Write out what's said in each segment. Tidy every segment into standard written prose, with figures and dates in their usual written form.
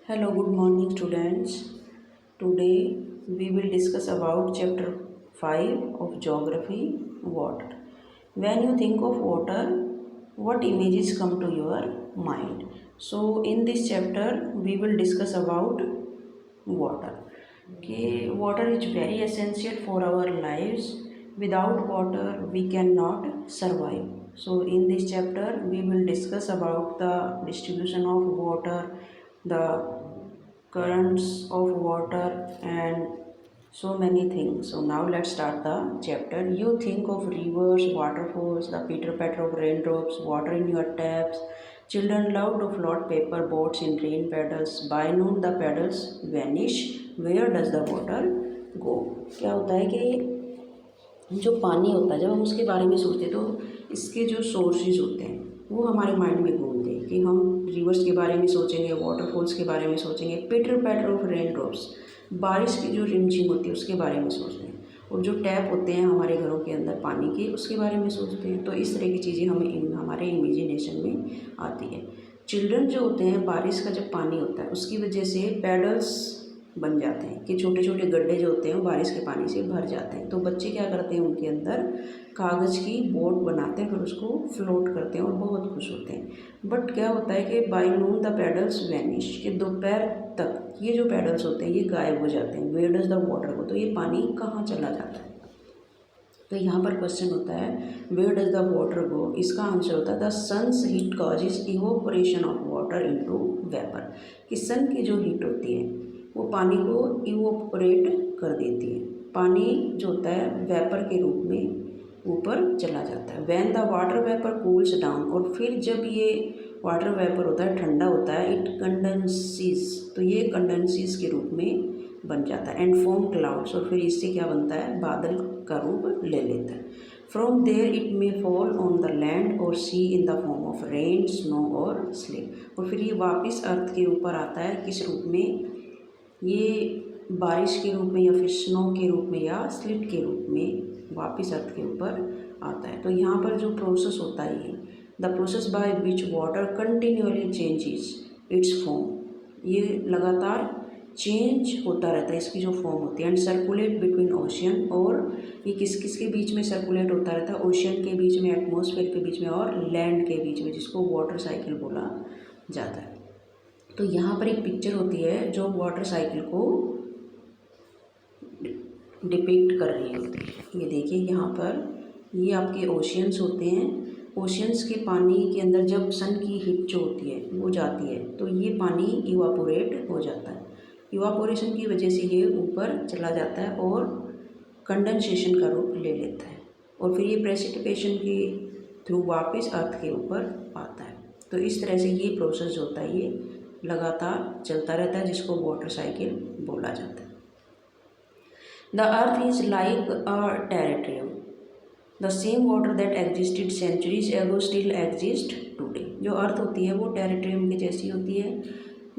Hello, good morning, students. Today we will discuss about chapter 5 of Geography, Water. When you think of water, what images come to your mind? So, in this chapter, we will discuss about water. Okay, water is very essential for our lives. Without water, we cannot survive. So, in this chapter, we will discuss about the distribution of water, the currents of water, and so many things. So now let's start the chapter. You think of rivers, waterfalls, the pitter patter of raindrops, water in your taps. Children love to float paper boats in rain paddles. By noon the paddles vanish. Where does the water go? क्या होता है कि जो पानी होता है, जब हम उसके बारे में सोचते हैं तो इसके जो सोर्सेज होते हैं वो हमारे माइंड में घूमते हैं कि हम रिवर्स के बारे में सोचेंगे, वाटरफॉल्स के बारे में सोचेंगे, पिटर पैटर ऑफ रेन ड्रॉप्स, बारिश की जो रिमझिम होती है उसके बारे में सोचते हैं, और जो टैप होते हैं हमारे घरों के अंदर पानी के उसके बारे में सोचते हैं। तो इस तरह की चीज़ें हमें हमारे इमेजिनेशन में आती है। चिल्ड्रन जो होते हैं, बारिश का जब पानी होता है उसकी वजह से पैडल्स बन जाते हैं कि छोटे छोटे गड्ढे जो होते हैं वो बारिश के पानी से भर जाते हैं। तो बच्चे क्या करते हैं, उनके अंदर कागज़ की बोट बनाते हैं, फिर उसको फ्लोट करते हैं और बहुत खुश होते हैं। बट क्या होता है कि by Noon the paddles vanish, कि दोपहर तक ये जो पैडल्स होते हैं ये गायब हो जाते हैं। Where does the water go, तो ये पानी कहाँ चला जाता है। तो यहाँ पर क्वेश्चन होता है where does the water go. इसका आंसर होता है the sun's heat causes evaporation of water into vapour, कि सन की जो हीट होती है वो पानी को इवोपरेट कर देती है। पानी जो होता है वेपर के रूप में ऊपर चला जाता है। When the water vapour cools down, और फिर जब ये वाटर वेपर होता है ठंडा होता है, इट कंडेंसेस, तो ये कंडेंसेस के रूप में बन जाता है। एंड फॉर्म क्लाउड्स, और फिर इससे क्या बनता है, बादल का रूप ले लेता है। From there it may fall on the land और see in the form of rain, snow और स्लीप, और फिर ये वापस अर्थ के ऊपर आता है किस रूप में, ये बारिश के रूप में या फिर स्नो के रूप में या स्लिट के रूप में वापस अर्थ के ऊपर आता है। तो यहाँ पर जो प्रोसेस होता है ये the process by which water continually changes it's form, ये लगातार चेंज होता रहता है इसकी जो फॉर्म होती है। एंड सर्कुलेट बिटवीन ओशियन, और ये किस किस के बीच में सर्कुलेट होता रहता है, ओशियन के बीच में, एटमॉस्फेयर के बीच में और लैंड के बीच में, जिसको वाटर साइकिल बोला जाता है। तो यहाँ पर एक पिक्चर होती है जो वाटर साइकिल को डिपिक्ट कर रही होती है। ये देखिए यहाँ पर ये आपके ओशियंस होते हैं। ओशियंस के पानी के अंदर जब सन की हीट जो होती है वो जाती है तो ये पानी इवापोरेट हो जाता है। इवापोरेशन की वजह से ये ऊपर चला जाता है और कंडेंसेशन का रूप ले लेता है, और फिर ये प्रेसिपिटेशन के थ्रू वापस अर्थ के ऊपर आता है। तो इस तरह से ये प्रोसेस होता है, ये लगातार चलता रहता है, जिसको वाटर साइकिल बोला जाता है। The earth is like a terrarium, the same water that existed centuries ago still exist today. जो अर्थ होती है वो टेरेट्रियम की जैसी होती है।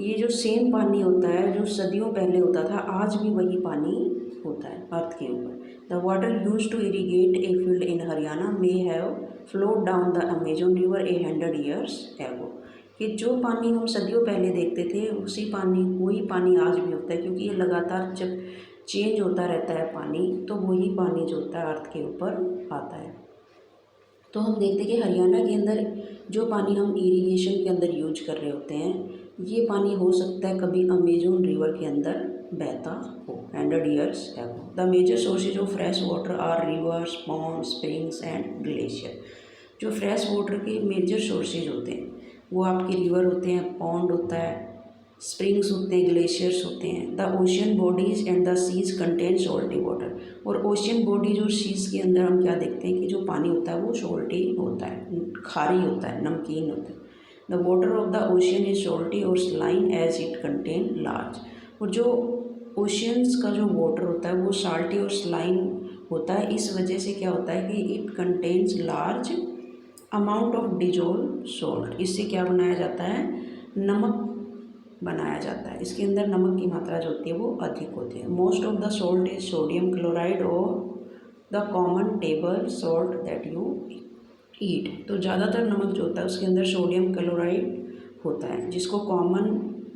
ये जो सेम पानी होता है जो सदियों पहले होता था, आज भी वही पानी होता है अर्थ के ऊपर। The water use to irrigate a field in Haryana may have flowed down the Amazon river 100 years ago, कि जो पानी हम सदियों पहले देखते थे उसी पानी, वही पानी आज भी होता है, क्योंकि ये लगातार जब चेंज होता रहता है पानी, तो वही पानी जो होता है अर्थ के ऊपर आता है। तो हम देखते हैं कि हरियाणा के अंदर जो पानी हम इरिगेशन के अंदर यूज कर रहे होते हैं, ये पानी हो सकता है कभी अमेजोन रिवर के अंदर बहता हो 100 years ago. The major sources of fresh water are rivers, pond, springs and glacier. जो फ्रेश वाटर के मेजर सोर्सेज होते हैं वो आपके रिवर होते हैं, पॉन्ड होता है, स्प्रिंग्स होते हैं, ग्लेशियर्स होते हैं। The ocean bodies and the seas contain salty water, और ओशियन बॉडीज और सीज के अंदर हम क्या देखते हैं कि जो पानी होता है वो सॉल्टी होता है, खारी होता है, नमकीन होता है। The water of the ocean is salty और saline as it contain large, और जो ओशियंस का जो वाटर होता है वो साल्टी और स्लाइन होता है। इस वजह से क्या होता है कि it contains large amount of dissolve salt, इससे क्या बनाया जाता है, नमक बनाया जाता है। इसके अंदर नमक की मात्रा जो होती है वो अधिक होती है। Most of the salt is sodium chloride और the common table salt that you eat. तो ज़्यादातर नमक जो होता है उसके अंदर सोडियम क्लोराइड होता है, जिसको कॉमन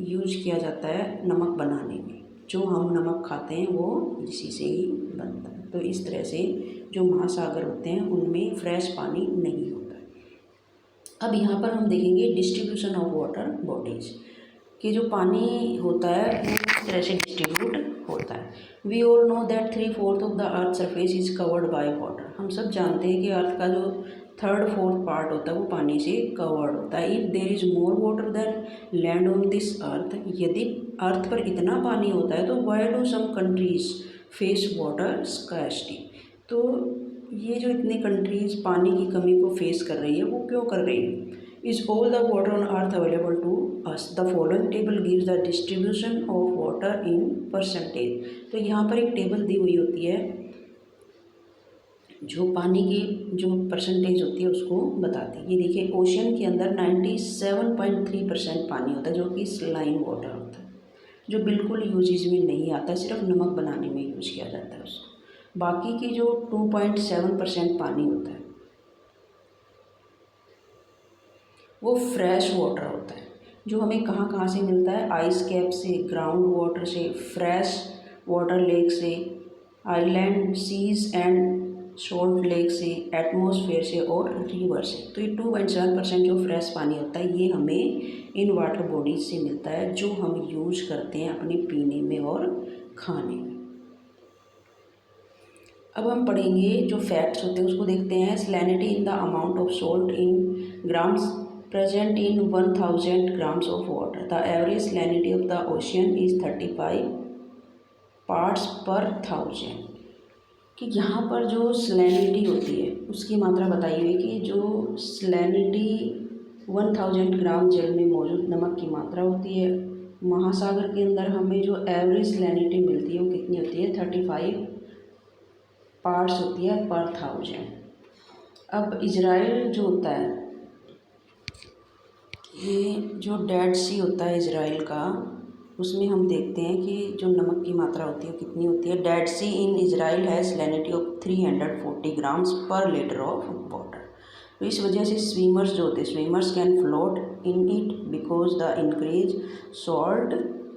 यूज किया जाता है नमक बनाने में। जो हम नमक खाते हैं वो इसी से ही बनता है। तो इस तरह से जो महासागर होते हैं उनमें फ्रेश पानी नहीं होता है। अब यहाँ पर हम देखेंगे डिस्ट्रीब्यूशन ऑफ वाटर बॉडीज़ कि जो पानी होता है वो किस तरह से डिस्ट्रीब्यूट होता है। We all know that 3/4 of the earth surface is covered by water. हम सब जानते हैं कि अर्थ का जो 3/4 पार्ट होता है वो पानी से कवर्ड होता है। If there is more water than land on this earth, यदि अर्थ पर इतना पानी होता है तो why do some countries face water scarcity. तो ये जो इतनी कंट्रीज़ पानी की कमी को फेस कर रही है वो क्यों कर रही है। Is all the water on earth available to us. The following table gives the distribution of water in percentage. तो यहाँ पर एक टेबल दी हुई होती है जो पानी की जो परसेंटेज होती है उसको बताती है। ये देखिए ओशन के अंदर 97.3% पानी होता है जो कि सलाइन वाटर होता है, जो बिल्कुल यूजेज में नहीं आता, सिर्फ नमक बनाने में यूज किया जाता है उसको। बाकी की जो 2.7% पानी होता है वो फ्रेश वाटर होता है, जो हमें कहाँ कहाँ से मिलता है, आइस कैप से, ग्राउंड वाटर से, फ्रेश वाटर लेक से, island seas and salt lake से, एटमॉस्फेयर से और रिवर से। तो ये 2.7% जो फ्रेश पानी होता है ये हमें इन वाटर बॉडीज से मिलता है जो हम यूज करते हैं अपने पीने में और खाने में। अब हम पढ़ेंगे जो फैक्ट्स होते हैं उसको देखते हैं। Salinity in the amount of salt in grams present in 1000 grams of water. The average salinity of the ocean is 35 parts per 1000। कि यहाँ पर जो सैलिनिटी होती है उसकी मात्रा बताई हुई कि जो सैलिनिटी 1000 ग्राम जल में मौजूद नमक की मात्रा होती है। महासागर के अंदर हमें जो एवरेज सैलिनिटी मिलती है वो कितनी होती है, 35 पार्ट्स होती है पर 1000। अब इजराइल जो होता है, ये जो डेड सी होता है इजराइल का, उसमें हम देखते हैं कि जो नमक की मात्रा होती है कितनी होती है। डेड सी इन इजराइल है सैलिनिटी ऑफ 340 grams पर लीटर ऑफ वाटर। तो इस वजह से स्विमर्स जो होते हैं, swimmers can float in it because the increase salt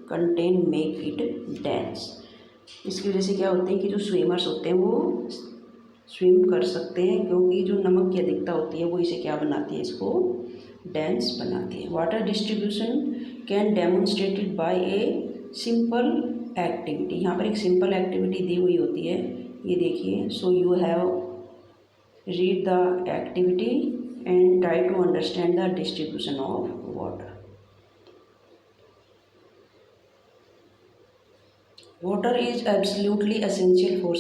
contain make it dense. इसकी वजह से क्या होते हैं कि जो स्विमर्स होते हैं वो स्विम कर सकते हैं, क्योंकि जो नमक की अधिकता होती है वो इसे क्या बनाती है, इसको डेंस बनाती है। Water distribution can demonstrated by a simple activity. यहाँ पर एक सिंपल एक्टिविटी दी हुई होती है, ये देखिए। So you have read the activity and try to understand the distribution of water. Water is absolutely essential for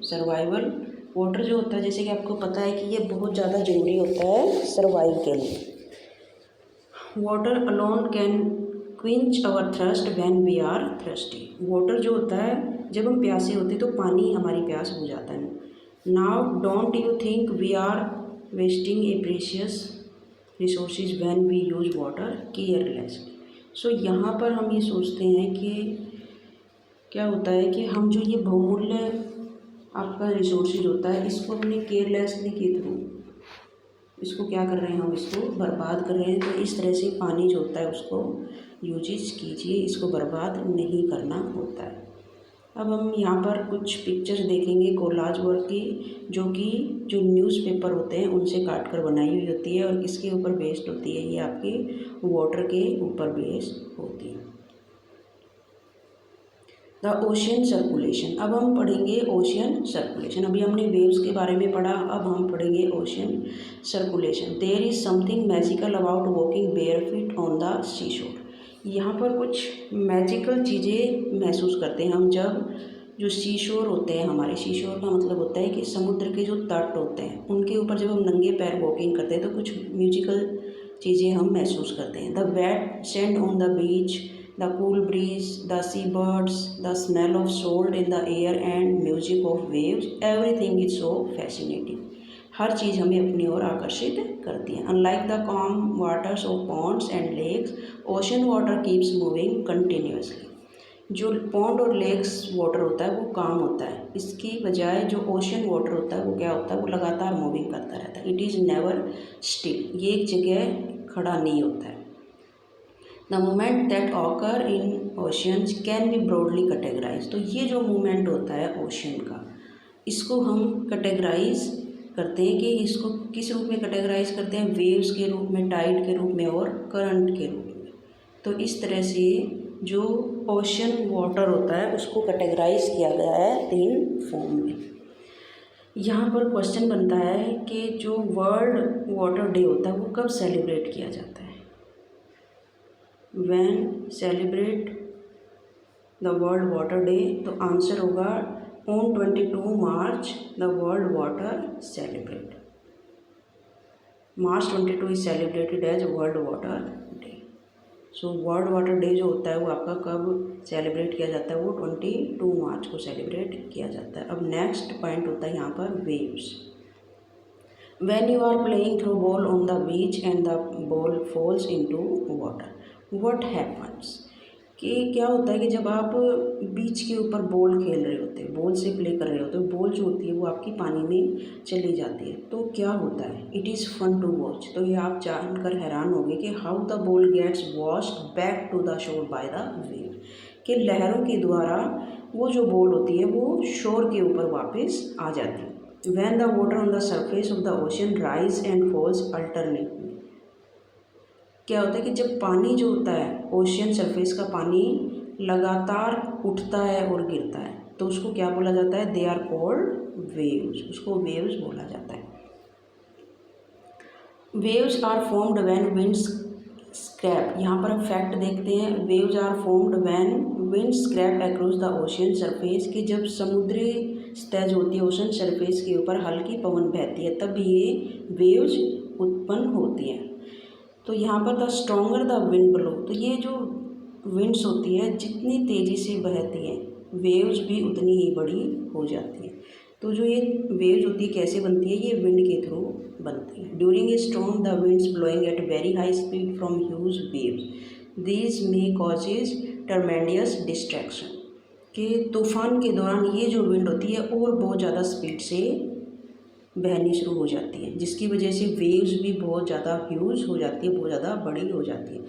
survival. Water जो होता है, जैसे कि आपको पता है कि ये बहुत ज़्यादा ज़रूरी होता है सर्वाइव के लिए। Water alone can quench our thirst when we are thirsty. Water जो होता है जब हम प्यासे होते हैं तो पानी हमारी प्यास बुझाता है। Now don't you think we are wasting a precious resources when we use water carelessly. So यहाँ पर हम ये सोचते हैं कि क्या होता है कि हम जो ये बहुमूल्य आपका रिसोर्सेज होता है इसको अपने केयरलेसली के थ्रू इसको क्या कर रहे हैं, हम इसको बर्बाद कर रहे हैं। तो इस तरह से पानी जो होता है उसको यूजेज कीजिए, इसको बर्बाद नहीं करना होता है। अब हम यहाँ पर कुछ पिक्चर्स देखेंगे कोलाज वर्क की, जो कि जो न्यूज़पेपर होते हैं उनसे काट कर बनाई हुई होती है और किसके ऊपर बेस्ड होती है, ये आपके वाटर के ऊपर बेस्ड होती है। The ocean circulation. अब हम पढ़ेंगे ओशियन सर्कुलेशन। अभी हमने वेव्स के बारे में पढ़ा, अब हम पढ़ेंगे ocean circulation. There is something magical about walking bare feet on the sea shore. यहाँ पर कुछ मैजिकल चीज़ें महसूस करते हैं हम जब जो सी शोर होते हैं, हमारे सी शोर का मतलब होता है कि समुद्र के जो तट होते हैं उनके ऊपर जब हम नंगे पैर वॉकिंग करते हैं तो कुछ म्यूजिकल चीज़ें हम महसूस करते हैं। The wet sand on the beach, the cool breeze, the seabirds, the smell of salt in the air and music of waves, everything is so fascinating। हर चीज़ हमें अपनी ओर आकर्षित करती है। Unlike the calm waters of ponds and lakes, ocean water keeps moving continuously। जो pond और lakes water होता है वो काम होता है, इसकी बजाय जो ओशन वाटर होता है वो क्या होता है, वो लगातार मूविंग करता रहता है। इट इज़ नेवर स्टिल, ये एक जगह खड़ा नहीं होता है। The movement that occur in oceans can be broadly categorise. तो ये जो मूवमेंट होता है ओशियन का, इसको हम कैटेगराइज करते हैं कि इसको किस रूप में कैटेगराइज करते हैं, वेव्स के रूप में, टाइड के रूप में और करंट के रूप में। तो इस तरह से जो ओशन वाटर होता है उसको कैटेगराइज किया गया है 3 फॉर्म में। यहाँ पर क्वेश्चन बनता है कि जो वर्ल्ड वाटर डे होता है वो कब सेलिब्रेट किया जाता है। When celebrate the world water day, तो आंसर होगा on 22 March the world water celebrate. March 22 is celebrated as world water day. So world water day जो होता है वो आपका कब सेलिब्रेट किया जाता है, वो 22 मार्च को सेलिब्रेट किया जाता है। अब नेक्स्ट पॉइंट होता है यहाँ पर waves. When you are playing throw ball on the beach and the ball falls into water, what happens? कि क्या होता है कि जब आप बीच के ऊपर बॉल खेल रहे होते हैं, बॉल से प्ले कर रहे होते हो, बॉल जो होती है वो आपकी पानी में चली जाती है, तो क्या होता है, it is fun to watch. तो ये आप जानकर हैरान होंगे कि how the ball gets washed back to the shore by the wave, कि लहरों के द्वारा वो जो बॉल होती है वो शोर के ऊपर वापस आ जाती है। When the water on the surface of the ocean rise and falls alternately, क्या होता है कि जब पानी जो होता है ओशियन सरफेस का पानी लगातार उठता है और गिरता है, तो उसको क्या बोला जाता है, दे आर कॉल्ड वेव्स, उसको वेव्स बोला जाता है। Waves are formed when winds scrape, यहाँ पर हम फैक्ट देखते हैं, waves are formed when wind scrape across the ocean surface, कि जब समुद्री सतह होती है ओशन सरफेस के ऊपर हल्की पवन बहती है तब ये वेव्स उत्पन्न होती हैं। तो यहाँ पर the stronger the wind blow, तो ये जो विंड्स होती है जितनी तेज़ी से बहती है वेव्स भी उतनी ही बड़ी हो जाती है। तो जो ये वेव्स होती है कैसे बनती है, ये विंड के थ्रू बनती है। During a storm the winds blowing at very high speed from huge waves, these may causes tremendous destruction, कि तूफान के दौरान ये जो विंड होती है और बहुत ज़्यादा स्पीड से बहनी शुरू हो जाती है, जिसकी वजह से वेव्स भी बहुत ज़्यादा ह्यूज हो जाती है, बहुत ज़्यादा बड़ी हो जाती है।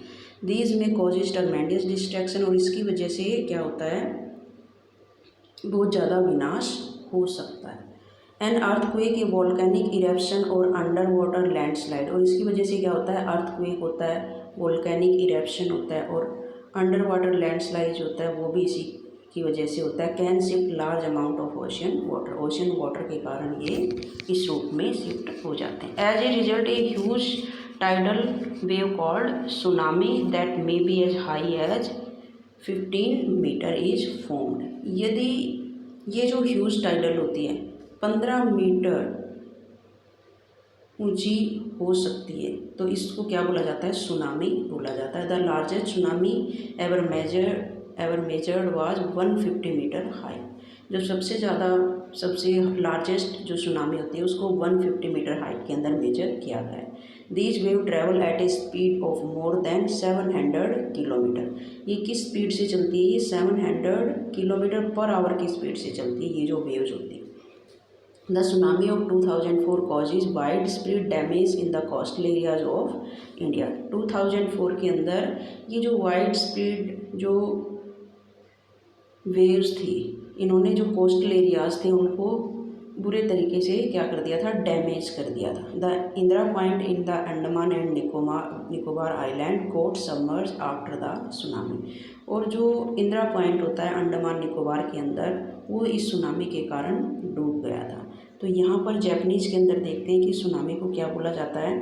दीज में कॉजेज ट्रमेंडियस डिस्ट्रैक्शन, और इसकी वजह से क्या होता है, बहुत ज़्यादा विनाश हो सकता है। An earthquake, A volcanic eruption और अंडर वाटर लैंडस्लाइड, और इसकी वजह से क्या होता है, अर्थक्वेक होता है, वोल्केनिक इरेप्शन होता है और अंडर वाटर लैंडस्लाइड होता है, वो भी इसी की वजह से होता है। Can shift large amount of ocean water, ocean water के कारण ये इस रूप में शिफ्ट हो जाते हैं। As a result a huge tidal wave called tsunami that may be as high as 15 metre is formed. यदि ये जो ह्यूज टाइडल होती है 15 मीटर ऊंची हो सकती है, तो इसको क्या बोला जाता है, सुनामी बोला जाता है। The largest tsunami ever measured was 150 metre high, जो सबसे लार्जेस्ट जो सुनामी होती है उसको 150 मीटर हाइट के अंदर मेजर किया गया है। These wave travel eight A speed of more than 700 kilometre, ये किस स्पीड से चलती है, ये 700 किलोमीटर पर आवर की स्पीड से चलती है ये जो वेव्स होती है। The tsunami of 2004 causes wide spread damage in the coastal areas of India. 2004 के अंदर ये जो वाइड स्प्रेड जो वेव्स थी, इन्होंने जो कोस्टल एरियाज थे उनको बुरे तरीके से क्या कर दिया था, डैमेज कर दिया था। The Indira point in the Andaman and Nicobar island got submerge after the tsunami, और जो इंदिरा पॉइंट होता है अंडमान निकोबार के अंदर, वो इस सुनामी के कारण डूब गया था। तो यहाँ पर जैपनीज के अंदर देखते हैं कि सुनामी को क्या बोला जाता है।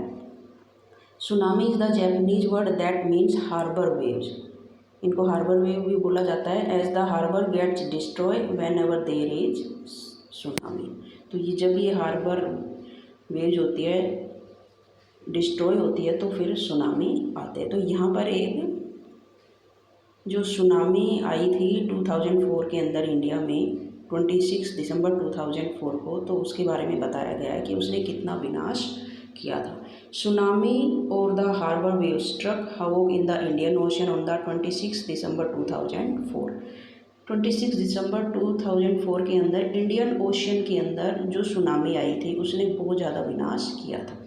Tsunami is the Japanese word that means harbour waves, इनको हार्बर वेव भी बोला जाता है। As the harbour gets destroy whenever there is tsunami, तो ये जब ये हार्बर वेव्स होती है डिस्ट्रॉय होती है तो फिर सुनामी आते हैं। तो यहाँ पर एक जो सुनामी आई थी 2004 के अंदर इंडिया में 26 दिसंबर 2004 को, तो उसके बारे में बताया गया है कि उसने कितना विनाश किया था। सुनामी और the harbour wave struck havoc in the Indian Ocean on the 26 दिसंबर 2004। 26 दिसंबर 2004 के अंदर इंडियन ओशन के अंदर जो सुनामी आई थी उसने बहुत ज़्यादा विनाश किया था।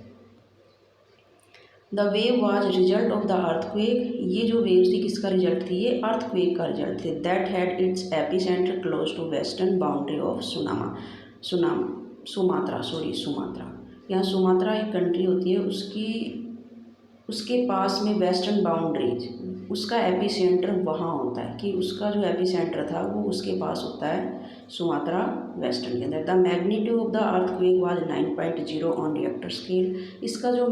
The wave was result of the earthquake, ये जो वेव्स थी किसका रिजल्ट थी, ये अर्थक्वेक का रिजल्ट थे। That had its epicentre close to western boundary of Sumatra. यहाँ सुमात्रा एक कंट्री होती है, उसके पास में वेस्टर्न बाउंड्रीज, उसका एपिसेंटर वहाँ होता है, कि उसका जो एपिसेंटर था वो उसके पास होता है सुमात्रा वेस्टर्न के अंदर। The magnitude of the earthquake was 9.0 on Richter scale, इसका जो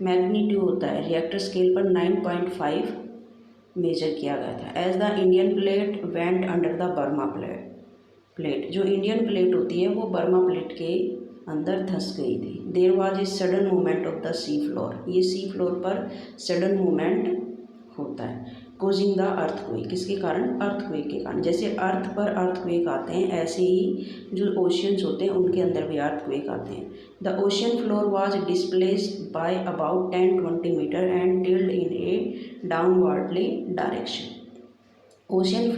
मैग्नीट्यूड होता है रिएक्टर स्केल पर 9.5 मेजर किया गया था। As the Indian plate went under the Burma plate, जो इंडियन प्लेट होती है वो बर्मा प्लेट के अंदर धंस गई थी। There was a sudden movement of the sea floor, ये सी फ्लोर पर सडन मूवमेंट होता है। कोजिंग द अर्थक्वेक, किसके कारण, अर्थक्वेक के कारण। जैसे अर्थ पर अर्थक्वेक आते हैं, ऐसे ही जो ओशियंस होते हैं उनके अंदर भी अर्थक्वेक आते हैं। The ocean floor was displaced by about 10-20 metre and tilted in a downwardly direction. Ocean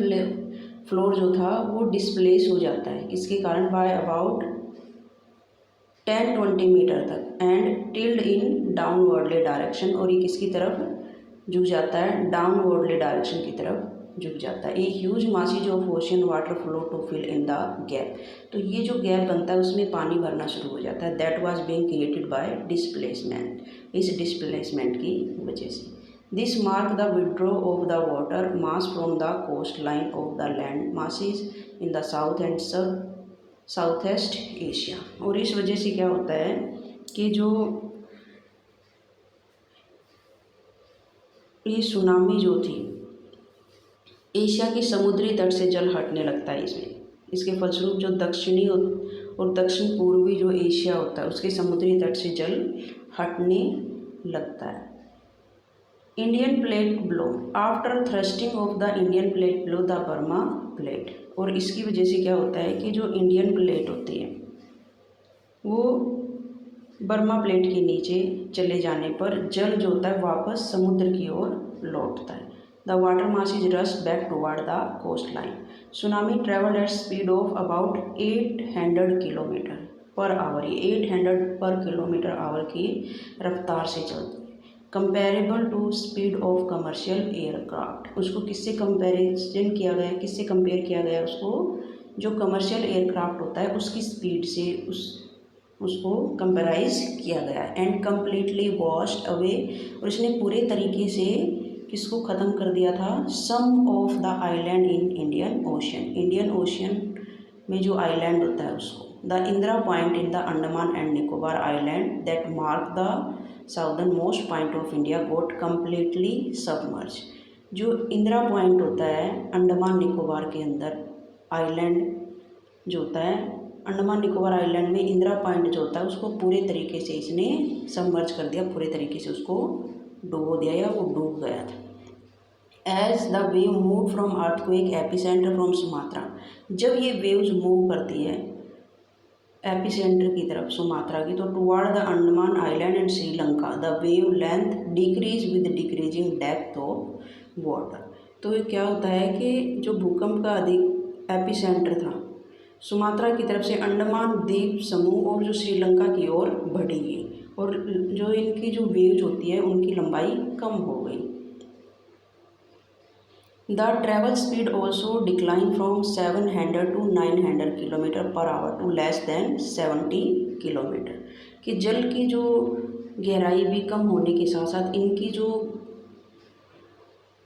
floor जो था वो डिस्प्लेस हो जाता है, किसके कारण, बाय अबाउट 10-20 मीटर तक, and tilted in downwardly direction, और ये किसकी तरफ झुक जाता है, डाउनवर्डली डायरेक्शन की तरफ झुक जाता है। एक huge masses of ocean water flow to fill in the gap, तो ये जो गैप बनता है उसमें पानी भरना शुरू हो जाता है। That was being created by displacement, इस डिस्प्लेसमेंट की वजह से। This mark the withdraw of the water mass from the coast line of the land masses in the south and south east Asia. और इस वजह से क्या होता है कि जो ये सुनामी जो थी, एशिया की समुद्री तट से जल हटने लगता है इसमें, इसके फलस्वरूप जो दक्षिणी और दक्षिण पूर्वी जो एशिया होता है उसके समुद्री तट से जल हटने लगता है। Indian plate blow, after thrusting of the Indian plate blow the Burma plate, और इसकी वजह से क्या होता है कि जो इंडियन प्लेट होती है वो बर्मा प्लेट के नीचे चले जाने पर जल जो होता है वापस समुद्र की ओर लौटता है। The water mass is rush back toward the coast line. Tsunami travelled at speed of about 800 kilometre per hour, ये 800 पर किलोमीटर आवर की रफ्तार से चलती है। Comparable to speed of commercial aircraft, उसको किससे कंपेरिजन किया गया, किससे कंपेयर किया गया, उसको जो कमर्शियल एयरक्राफ्ट होता है उसकी स्पीड से उसको कंपेराइज किया गया। एंड कम्प्लीटली वॉश्ड अवे, और इसने पूरे तरीके से किसको ख़त्म कर दिया था, some of the island in Indian Ocean में जो आइलैंड होता है उसको। The Indira point in the Andaman and Nicobar island that mark the southern most point of India got completely submerge. जो इंदिरा पॉइंट होता है अंडमान निकोबार के अंदर आइलैंड जो होता है, अंडमान निकोबार आइलैंड में इंदिरा पॉइंट जो होता है उसको पूरे तरीके से इसने सबमर्ज कर दिया, पूरे तरीके से उसको डुबो दिया या वो डूब गया था। As the wave move from earthquake epicentre from Sumatra, जब ये वेव्स मूव करती है एपिसेंटर की तरफ सुमात्रा की, तो toward the Andaman island and Sri Lanka the wave length decrease with decreasing depth of water. तो ये क्या होता है कि जो भूकंप का अधिक एपिसेंटर था सुमात्रा की तरफ से अंडमान द्वीप समूह और जो श्रीलंका की ओर बढ़ेगी, और जो इनकी जो वेव्स होती है उनकी लंबाई कम हो गई। The travel speed also decline from 700 to 900 kilometre per hour to less than 70 kilometre, कि जल की जो गहराई भी कम होने के साथ साथ इनकी जो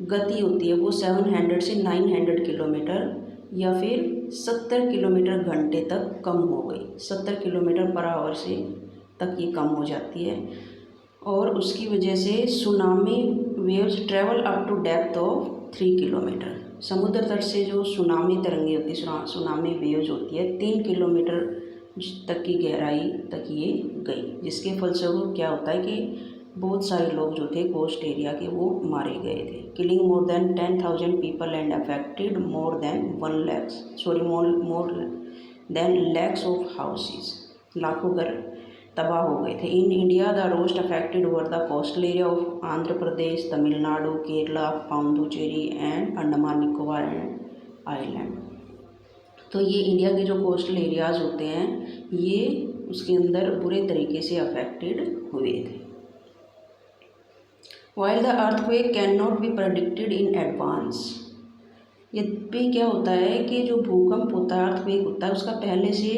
गति होती है वो 700 से 900 किलोमीटर या फिर 70 किलोमीटर घंटे तक कम हो गई, 70 किलोमीटर पर आवर से तक ये कम हो जाती है। और उसकी वजह से tsunami waves travel up to depth of 3 kilometre, समुद्र तट से जो सुनामी तरंगे होती है, सुनामी वेव्स होती है 3 किलोमीटर तक की गहराई तक ये गई, जिसके फलस्वरूप क्या होता है कि बहुत सारे लोग जो थे कोस्ट एरिया के वो मारे गए थे। Killing more than 10,000 people and affected more than 1 lakhs of houses, लाखों घर तबाह हो गए थे। In India the worst affected over the coastal area of Andhra Pradesh, Tamil Nadu, Kerala, Pondicherry and Andaman Nicobar and island. तो ये इंडिया के जो कोस्टल एरियाज़ होते हैं ये उसके अंदर बुरे तरीके से अफेक्टेड हुए थे। While the earthquake can not be predicted in advance. यद्यपि क्या होता है कि जो भूकंप होता है, अर्थक्वेक होता है, उसका पहले से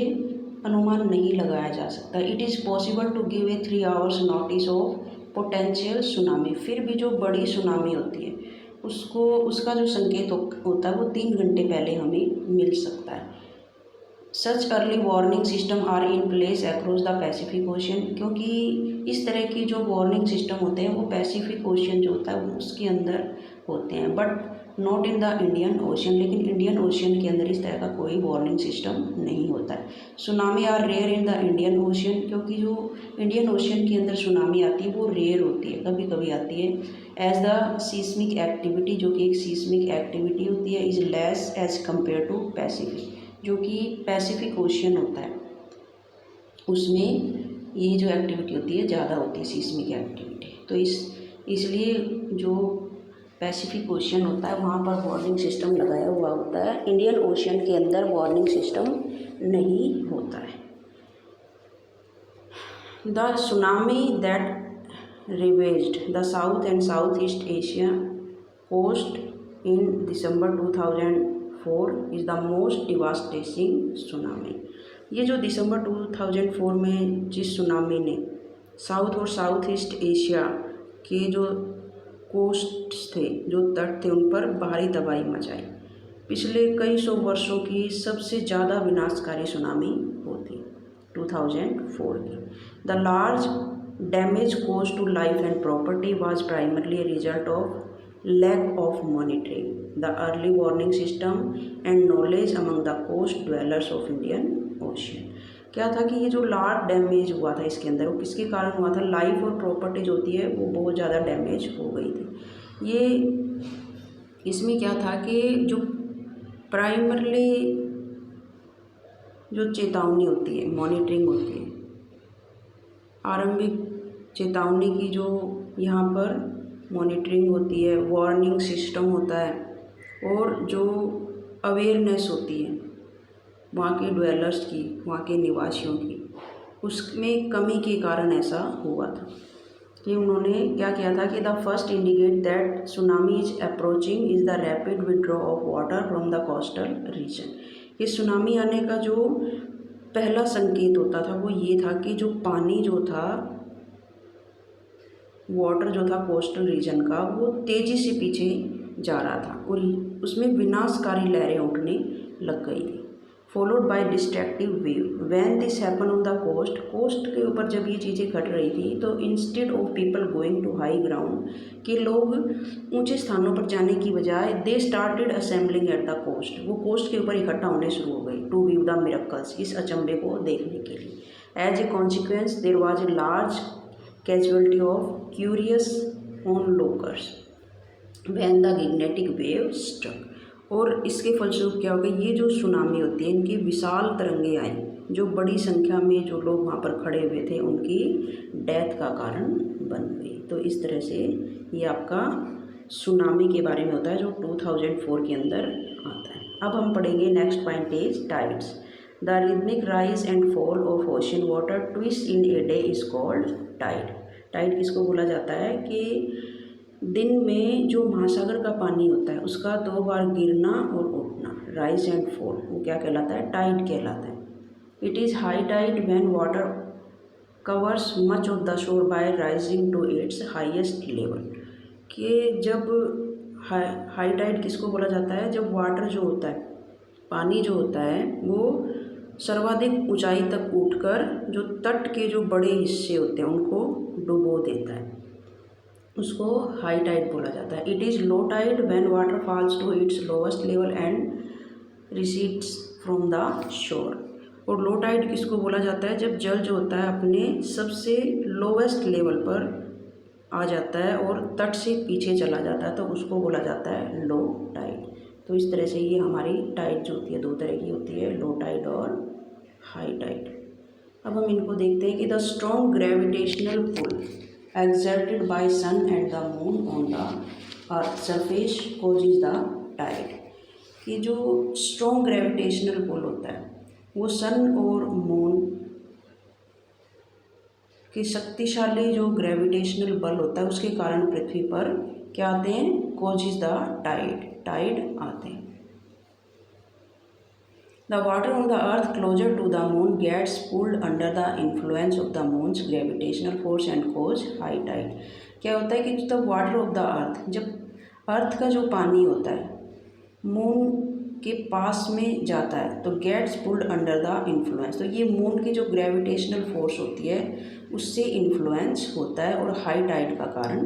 अनुमान नहीं लगाया जा सकता। It is possible to give a 3 hours notice of potential tsunami. फिर भी जो बड़ी सुनामी होती है उसको उसका जो संकेत होता है वो 3 घंटे पहले हमें मिल सकता है। Such early warning system are in place across the Pacific Ocean, क्योंकि इस तरह की जो वार्निंग सिस्टम होते हैं वो पैसिफिक ओशन जो होता है उसके अंदर होते हैं, but not in the Indian ocean. लेकिन इंडियन ओशन के अंदर इस तरह का कोई वार्निंग सिस्टम नहीं होता है। Tsunami are rare in the Indian ocean, क्योंकि जो इंडियन ओशन के अंदर सुनामी आती है वो रेयर होती है, कभी कभी आती है। एज द सीस्मिक एक्टिविटी, जो कि एक सीस्मिक एक्टिविटी होती है, is less as compare to Pacific, जो कि पैसिफिक ओशन होता है उसमें ये जो एक्टिविटी होती है ज़्यादा होती है, सीस्मिक एक्टिविटी। तो इसलिए जो पैसिफिक ओशन होता है वहाँ पर वार्निंग सिस्टम लगाया हुआ होता है, इंडियन ओशन के अंदर वार्निंग सिस्टम नहीं होता है। The tsunami that ravaged the south and south east Asia coast in December 2004 is the most devastating tsunami. ये जो दिसंबर 2004 में जिस सुनामी ने साउथ और साउथ ईस्ट एशिया के जो कोस्ट थे, जो तट थे, उन पर भारी तबाही मचाई, पिछले कई सौ वर्षों की सबसे ज़्यादा विनाशकारी सुनामी होती 2004 की। The large damage cause to life and property was primarily a result of lack of monitoring, the early warning system and knowledge among the coast dwellers of Indian Ocean। क्या था कि ये जो लार्ज डैमेज हुआ था इसके अंदर, वो किसके कारण हुआ था? लाइफ और प्रॉपर्टी जो होती है वो बहुत ज़्यादा डैमेज हो गई थी। ये इसमें क्या था कि जो प्राइमरली जो चेतावनी होती है, मॉनिटरिंग होती है, आरंभिक चेतावनी की जो यहाँ पर मॉनिटरिंग होती है, वार्निंग सिस्टम होता है, और जो अवेयरनेस होती है वहाँ के ड्वेलर्स की, वहाँ के निवासियों की, उसमें कमी के कारण ऐसा हुआ था कि उन्होंने क्या किया था कि the first indicate that tsunami is approaching is the rapid withdraw of water from the coastal region. ये सुनामी आने का जो पहला संकेत होता था वो ये था कि जो पानी जो था, वाटर जो था कोस्टल रीजन का, वो तेज़ी से पीछे जा रहा था और उसमें विनाशकारी लहरें उठने लग गई थी। Followed by destructive wave when this happen on the coast. Coast के ऊपर जब ये चीज़ें घट रही थी तो instead of people going to high ground, कि लोग ऊंचे स्थानों पर जाने की बजाय they started assembling at the coast, वो कोस्ट के ऊपर इकट्ठा होने शुरू हो गई, टू व्यू द मिरेकल्स, इस अचंभे को देखने के लिए। As a consequence there was a large casualty of curious onlookers when the gigantic wave struck. और इसके फलस्वरूप क्या हो गया, ये जो सुनामी होती है इनकी विशाल तरंगें आई, जो बड़ी संख्या में जो लोग वहाँ पर खड़े हुए थे उनकी डेथ का कारण बन गई। तो इस तरह से ये आपका सुनामी के बारे में होता है जो 2004 के अंदर आता है। अब हम पढ़ेंगे next point is tides. The rhythmic rise and fall of ocean water twice in a day is called tide. Tide किसको बोला जाता है कि दिन में जो महासागर का पानी होता है उसका 2 बार गिरना और उठना, राइज एंड फॉल, वो क्या कहलाता है? टाइड कहलाता है। It is high tide when water covers much of the shore by rising to its highest level. कि जब हाई टाइड किसको बोला जाता है? जब वाटर जो होता है, पानी जो होता है, वो सर्वाधिक ऊंचाई तक उठकर जो तट के जो बड़े हिस्से होते हैं उनको डुबो देता है, उसको हाई टाइड बोला जाता है। It is low tide when water falls to its lowest level and recedes from the shore. और लो टाइड किसको बोला जाता है? जब जल जो होता है अपने सबसे लोवेस्ट लेवल पर आ जाता है और तट से पीछे चला जाता है, तो उसको बोला जाता है लो टाइड। तो इस तरह से ये हमारी टाइड जो होती है 2 तरह की होती है, लो टाइड और हाई टाइड। अब हम इनको देखते हैं कि the strong gravitational pull exerted by sun and the moon on the earth surface causes the tide। कि जो स्ट्रॉन्ग ग्रेविटेशनल पुल होता है वो सन और मून कि शक्तिशाली जो ग्रेविटेशनल बल होता है उसके कारण पृथ्वी पर क्या आते हैं, कॉजेज द टाइड आते हैं। The water on the earth closer to the moon gets pulled under the influence of the moon's gravitational force and cause high tide। क्या होता है कि the water of the earth, जब अर्थ का जो पानी होता है मून के पास में जाता है तो gets pulled under the influence, तो ये मून की जो ग्रेविटेशनल फोर्स होती है उससे इन्फ्लुएंस होता है और हाई टाइड का कारण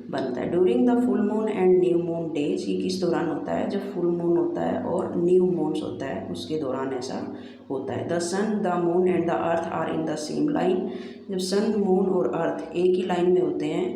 बनता है। During the full moon and new moon days, ये किस दौरान होता है, जब फुल मून होता है और न्यू मून्स होता है उसके दौरान ऐसा होता है। The sun, the moon and the earth are in the same line, जब सन, मून और अर्थ एक ही लाइन में होते हैं,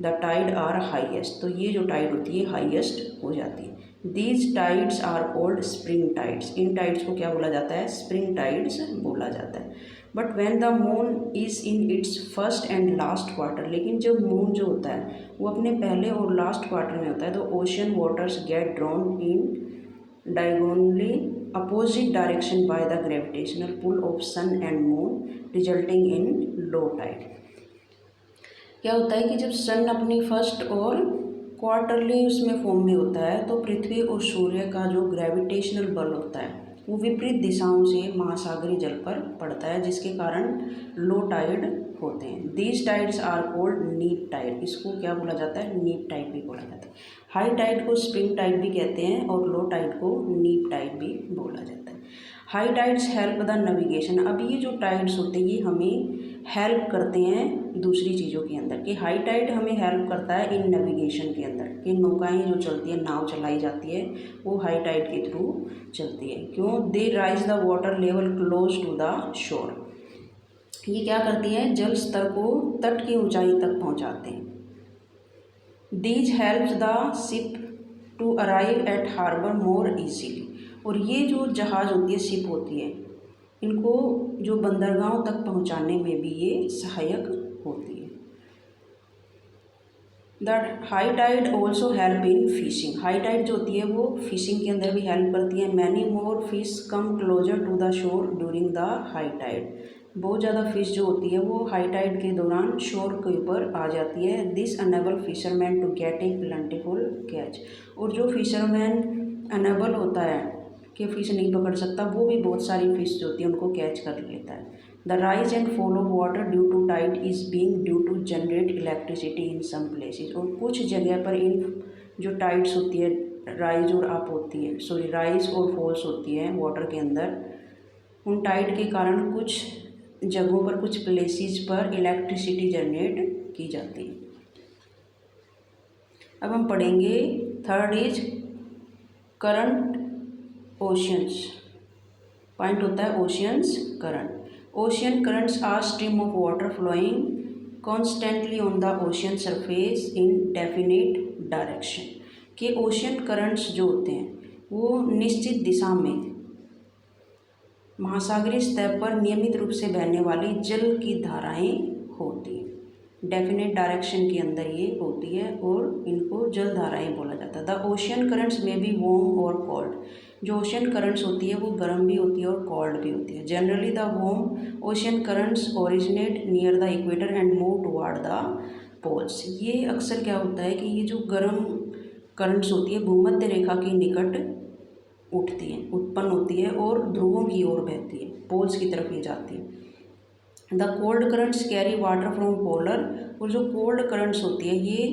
द टाइड आर हाईएस्ट, तो ये जो टाइड होती है हाईएस्ट हो जाती है। These tides are called spring tides, इन टाइड्स को क्या बोला जाता है, स्प्रिंग टाइड्स बोला जाता है। But when the moon is in its first and last quarter, लेकिन जब मून जो होता है वो अपने पहले और लास्ट क्वार्टर में होता है तो ocean waters get drawn in diagonally opposite direction by the gravitational pull of sun and moon resulting in low tide. क्या होता है कि जब सन अपनी फर्स्ट और क्वार्टरली उसमें फॉर्म में होता है तो पृथ्वी और सूर्य का जो ग्रेविटेशनल बल होता है वो विपरीत दिशाओं से महासागरीय जल पर पड़ता है, जिसके कारण लो टाइड होते हैं। दीज टाइड्स आर कॉल्ड नीप टाइड, इसको क्या बोला जाता है, नीप टाइड भी बोला जाता है। हाई टाइड को स्प्रिंग टाइड भी कहते हैं और लो टाइड को नीप टाइड भी बोला जाता है। High tides help the navigation, अब ये जो टाइड्स होते हैं ये हमें हेल्प करते हैं दूसरी चीज़ों के अंदर, कि हाई टाइड हमें हेल्प करता है इन नेविगेशन के अंदर, कि नौकाएं जो चलती है, नाव चलाई जाती है वो हाई टाइड के थ्रू चलती है। क्यों, they rise the water level close to the shore, ये क्या करती है, जल स्तर को तट की ऊंचाई तक पहुंचाते हैं। These helps the ship to arrive at harbour more easily, और ये जो जहाज़ होती है, शिप होती है, इनको जो बंदरगाहों तक पहुंचाने में भी ये सहायक होती है। The high tide also help in fishing, high tide जो होती है वो फिशिंग के अंदर भी हेल्प करती है। Many more fish come closer to the shore during the high tide, बहुत ज़्यादा फिश जो होती है वो हाई टाइड के दौरान शोर के ऊपर आ जाती है। This enable fisherman to get a plentiful catch, और जो फिशरमैन अनेबल होता है कि फ़िश नहीं पकड़ सकता, वो भी बहुत सारी फ़िश जो होती है उनको कैच कर लेता है। The rise and fall of water due to tide is being due to generate electricity in some places, और कुछ जगह पर इन जो टाइड्स होती है, राइज और अप होती है, सॉरी राइज और फॉल्स होती है वाटर के अंदर, उन टाइड के कारण कुछ जगहों पर, कुछ प्लेसेस पर इलेक्ट्रिसिटी जनरेट की जाती है। अब हम पढ़ेंगे third is current oceans, point होता है oceans current. Ocean currents are stream of water flowing constantly on the ocean surface in definite direction, के ओशियन करंट्स जो होते हैं वो निश्चित दिशा में महासागरीय सतह पर नियमित रूप से बहने वाली जल की धाराएं होती हैं, डेफिनेट डायरेक्शन के अंदर ये होती है और इनको जल धाराएं बोला जाता है। द ओशियन करंट्स में बी वार्म और कोल्ड, जो ओशियन करंट्स होती है वो गर्म भी होती है और कोल्ड भी होती है। Generally the warm ocean currents originate near the equator and move toward the poles, ये अक्सर क्या होता है कि ये जो गर्म करंट्स होती है भूमध्य रेखा के निकट उठती है, उत्पन्न होती है और ध्रुवों की ओर बहती है, पोल्स की तरफ ये जाती है। The cold currents carry water from polar, और जो कोल्ड करंट्स होती है ये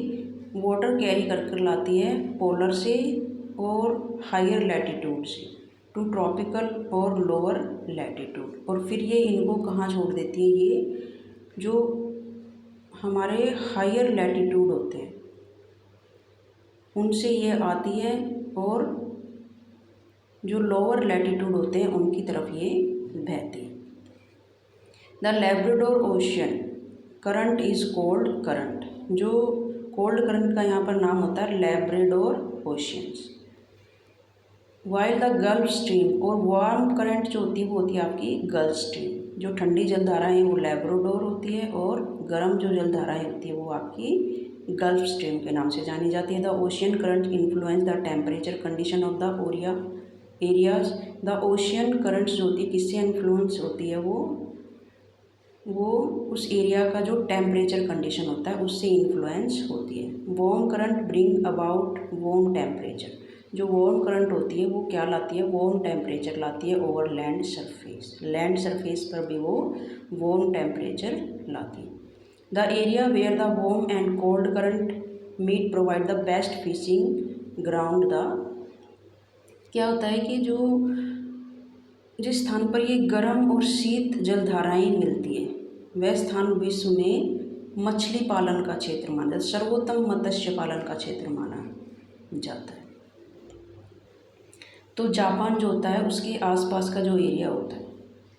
वाटर कैरी कर लाती है पोलर से और हायर लैटिट्यूड से टू ट्रॉपिकल और लोअर लैटिट्यूड, और फिर ये इनको कहाँ छोड़ देती है, ये जो हमारे हायर लैटिट्यूड होते हैं उनसे ये आती है और जो लोअर लैटिट्यूड होते हैं उनकी तरफ ये बहती है। The Labrador ocean current is cold current, जो कोल्ड करंट का यहाँ पर नाम होता है Labrador oceans. While the gulf stream, और वार्म करंट जो होती है वो होती है आपकी गल्फ स्ट्रीम, जो ठंडी जलधारा है वो लैब्राडोर होती है और गर्म जो जलधाराएँ होती है वो आपकी गल्फ स्ट्रीम के नाम से जानी जाती है। The ocean current influence the temperature condition of the areas, the ocean currents जो होती है किससे इन्फ्लुएंस होती है, वो वो उस एरिया का जो टेम्परेचर कंडीशन होता है उससे इन्फ्लुएंस होती है। Warm current bring about warm temperature. जो वार्म करंट होती है वो क्या लाती है, वार्म टेम्परेचर लाती है over land surface. Land surface पर भी वो वार्म टेम्परेचर लाती है। The area where the warm and cold current meet provide the best fishing ground. The क्या होता है कि जो जिस स्थान पर ये गर्म और शीत जलधाराएं मिलती है वह स्थान विश्व में मछली पालन का क्षेत्र माना जाता है, सर्वोत्तम मत्स्य पालन का क्षेत्र माना जाता है। तो जापान जो होता है उसके आसपास का जो एरिया होता है,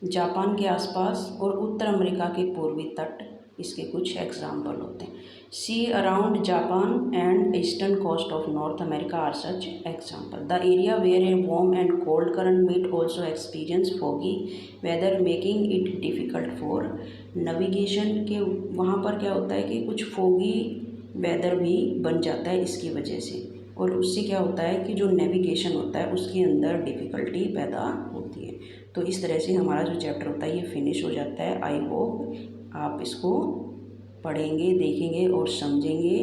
जापान के आसपास और उत्तर अमेरिका के पूर्वी तट इसके कुछ एग्जाम्पल होते हैं। Sea around Japan and eastern coast of North America are such example. The area where a warm and cold current meet also experience foggy weather making it difficult for navigation. के वहाँ पर क्या होता है कि कुछ फोगी वेदर भी बन जाता है इसकी वजह से, और उससे क्या होता है कि जो नेविगेशन होता है उसके अंदर डिफ़िकल्टी पैदा होती है। तो इस तरह से हमारा जो चैप्टर होता है ये फिनिश हो जाता है। आई होप आप इसको पढ़ेंगे, देखेंगे और समझेंगे।